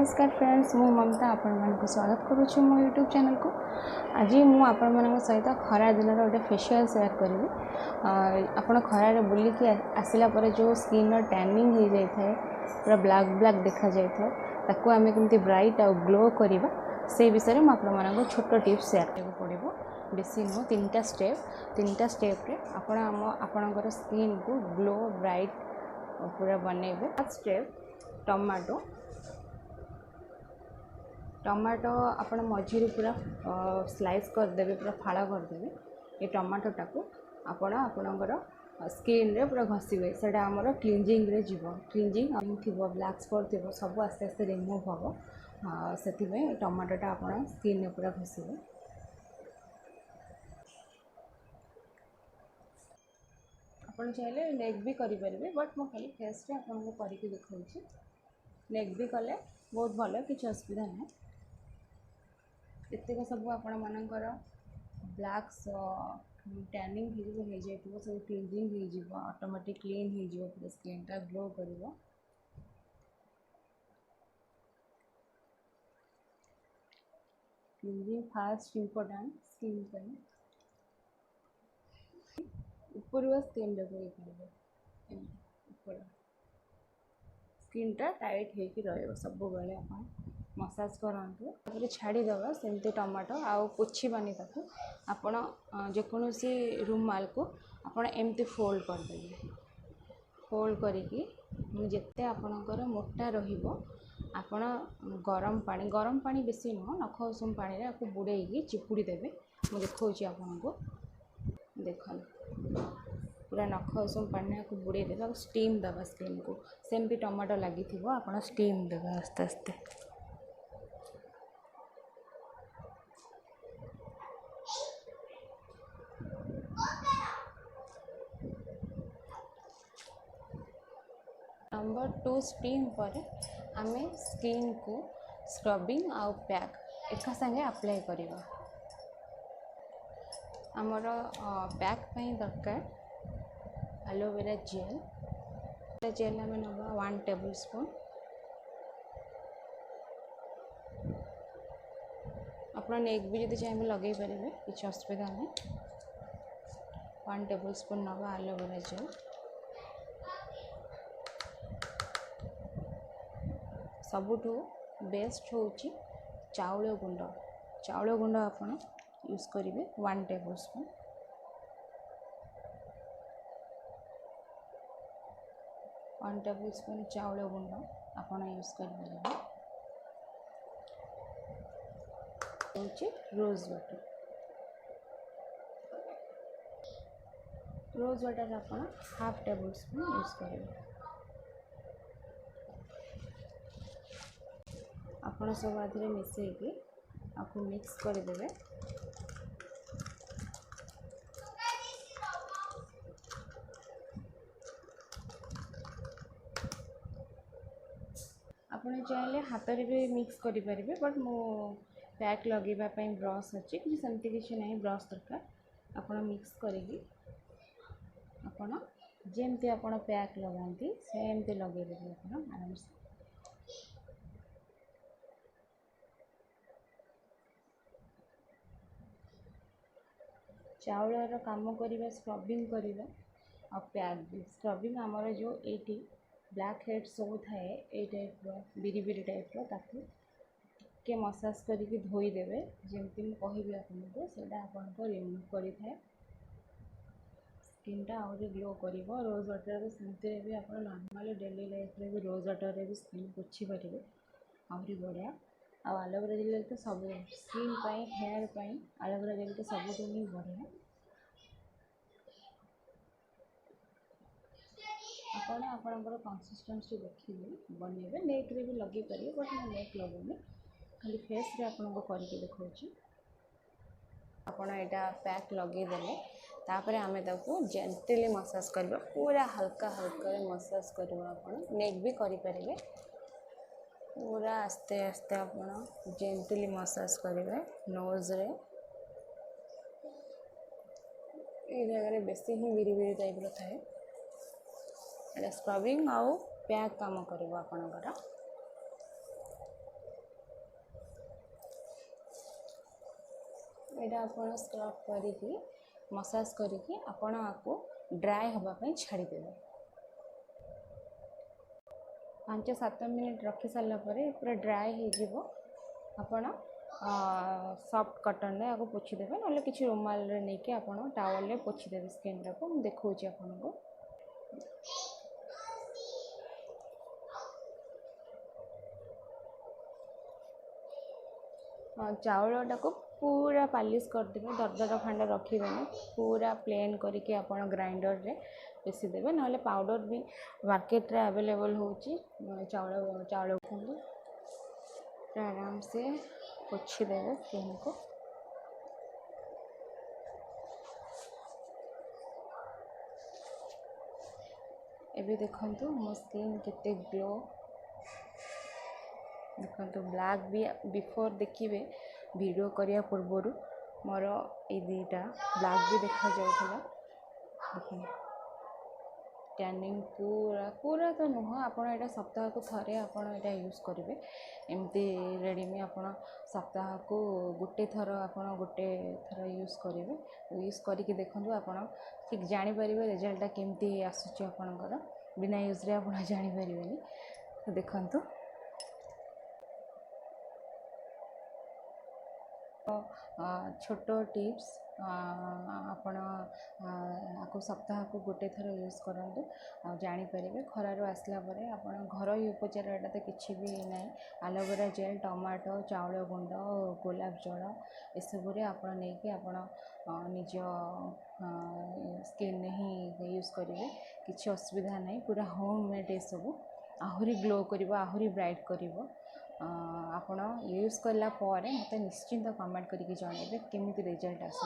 नमस्कार फ्रेंड्स, मु ममता आपण स्वागत करुच्ची मो यूट्यूब चैनल को। आज मुझे सहित खरा दिन गोटे फेशियल सेयार करी। आपण खरारे बुलिकी आसला जो स्किन टैनिंग हो जाए पूरा ब्लैक ब्लैक देखा जाए ताकू आम कमी ब्राइट आ ग्लो करवा से विषय मुझे छोट टिप्स सेयार करने पड़ो। बेसी नुह तीन टा स्टेप आपणकर स्किन को ग्लो ब्राइट पूरा बनइबे। फर्स्ट स्टेप टमाटो आपण मझी पूरा स्लाइस करदे, पूरा फाड़ करदे। ये टमाटोटा को आपण आपणकर स्किन रे पूरा घसीबे, से आमर क्लींजिंग रे जीव। क्लींजिंग थी ब्लैक स्पॉट थी सब आस्ते आस्ते रिमूव हम से टमाटोटा आपण स्किन रे पूरा घसीबे। आपन चाहिए नेक भी करें, बट मुझे खाली फेस रे आपको करके देखा। नेक भी कले बहुत भल, किसी असुविधा ना। एतक सब आपण मानकर ब्लैक टैनिंग हो जाए सब क्लींजिंग हो ऑटोमेटिक क्लीन हो पूरा स्किन टा ग्लो कर। क्लींजिंग फास्ट इंपोर्टेंट स्किन पर। ऊपर स्किन ऊपर स्किन टा टाइट हो सब बेले आप मसाज करूँ छाड़ीदे सेमती टमाटो आउ पोछीबानी ताकू आपण जेकोसी रुमाल को आपण एमती फोल्ड करदे। फोल्ड करिकी जिते आपणकर मोटा रहिबो आपण गरम पानी बेसी नुह नख उषुम पानी रे आपको बुड़ेगी चिपुड़ी देवे। मुझे देखा आपन को देखन पूरा नख उषुम पानी को बुड़े देवे, स्टीम दबा स्किन को। सेमती टमाटो लगी आप स्टीम देवे आस्ते आस्ते। नंबर 2 स्टीम पर आमे स्किन को स्क्रबिंग आउ पैक एका संगे अप्लाई करिवा। आमर पैक पई दरकार एलोवेरा जेल आम नवा 1 टेबल स्पून। आप नेक भी जब चाहिए लगे पारे किसी असुविधा नहीं। 1 टेबल स्पून नवा एलोवेरा जेल। सबुठू बेस्ट होची चाउल गुंड आपन यूज करेंगे 1 टेबल स्पून। 1 टेबल स्पून चाउल गुंड आपन यूज करेंगे। रोज वाटर आपन 1/2 टेबल स्पून यूज करेंगे। आपन सब आधे मिसेकी आपको मिक्स करदे। आपन चाहिए हाथ में भी मिक्स करें, बट मो पैक लगेवाई ब्रश अच्छी कि सेमती किसी ना ब्रश दरकार। आपन मिक्स करी आपन जमती आप पैक लगाती सेमती लगे आराम से। चाउल काम करवा स्क्रबिंग करवा और पैक भी स्क्रबिंग आमर जो ये ब्लैक हेड सब थाए ये टाइप बिरी बिरी टाइप ताकू के मसाज करके धोईदेवे। जमती मुझे कहबी आपको सेटा आपको रिमूव कर स्किन टा आउरी ग्लो कर। रोज वाटर सेमती भी आप नॉर्मल डेली लाइफ रे भी रोज वाटर भी स्किन पोछी पारे आउरी बढ़िया। आ एलोवेरा जेल तो सब स्किन पाई हेयर पाई एलोवेरा जेल तो सब ही बढ़िया। आपन आपणकर कंसिस्टेंसी देखिए बनइबे। नेक रे भी लगे पारे, बट मैं नेक लगेनी खाली फेस रे आपको करके देखा। आपन एटा पैक लगेदेले तापर आमे ताको जेंटली मसाज करबा, पूरा हल्का हल्का मसाज करबा। आपन नेक भी करि परिबे, पूरा आस्ते आस्ते आपन जेंटली मसाज करेंगे नोज रे। ये जगह बेसी ही बिरी बिरी टाइप थाए स्क्रबिंग आउ पैक काम कर आपणकर। ଏଇଟା ଆପଣ ସ୍କ୍ରବ୍ କରିକି ମସାଜ କରିକି ଆପଣ ଆକୁ ଡ୍ରାଏ ହେବା ପାଇଁ ଛାଡ଼ିଦେବେ। 5-7 ମିନିଟ୍ ରଖି ସାରିଲା ପରେ ପୁରା ଡ୍ରାଏ ହେଇଯିବ। ଆପଣ ସଫ୍ଟ କଟନରେ ଆକୁ ପୋଛିଦେବେ, ନହେଲେ କିଛି ରୁମାଲରେ ନେଇକି ଆପଣ ଟାୱେଲରେ ପୋଛିଦେବେ ସ୍କିନ୍ଟାକୁ। ମୁଁ ଦେଖାଉଛି ଆପଣଙ୍କୁ। ଚାଉଳଟାକୁ पूरा पालिश करदेवे, दरदर खंड रखिबेनि, पूरा प्लेन करके आपण ग्राइंडर रे पेसी देवे, नहले पाउडर भी मार्केट रे अवेलेबल होची। चाउल चाउल को आराम से पोछी देवे स्किन को। एबे देखंतु मो स्किन केते ग्लो, देखंतु ब्लैक भी बिफोर देखिए वीडियो करिया पूर्वर मोर ए दुईटा ब्लैक भी देखा जाउथला। देखिए टैनिंग पूरा पूरा तो नुह, आप सप्ताह को थे आप यूज करेंगे। एमती रेडमी आप सप्ताह को गोटे थर यूज करेंगे। यूज करके देखो आप ठीक जापर रिजल्टा केमती आसूँ आपणकर, बिना यूज्रे आप जापर। तो देखु छोट टिप्स आपण आपको सप्ताह को गोटे थर यूज करूँ आ जापर। खरार आसला आप घर उपचार एटा तो किसी भी ना, एलोवेरा जेल, टमाटो, चाउल गुंड, गोलाप जल एसबू आप निज स्किन ही यूज करेंगे, किसी असुविधा नहीं। पूरा होममेड ये सब आहरी ग्लो कर, आहरी ब्राइट कर। आपण यूज कला मत निश्चिंत कमेंट करके जनइबे केमिति रिजल्ट आस।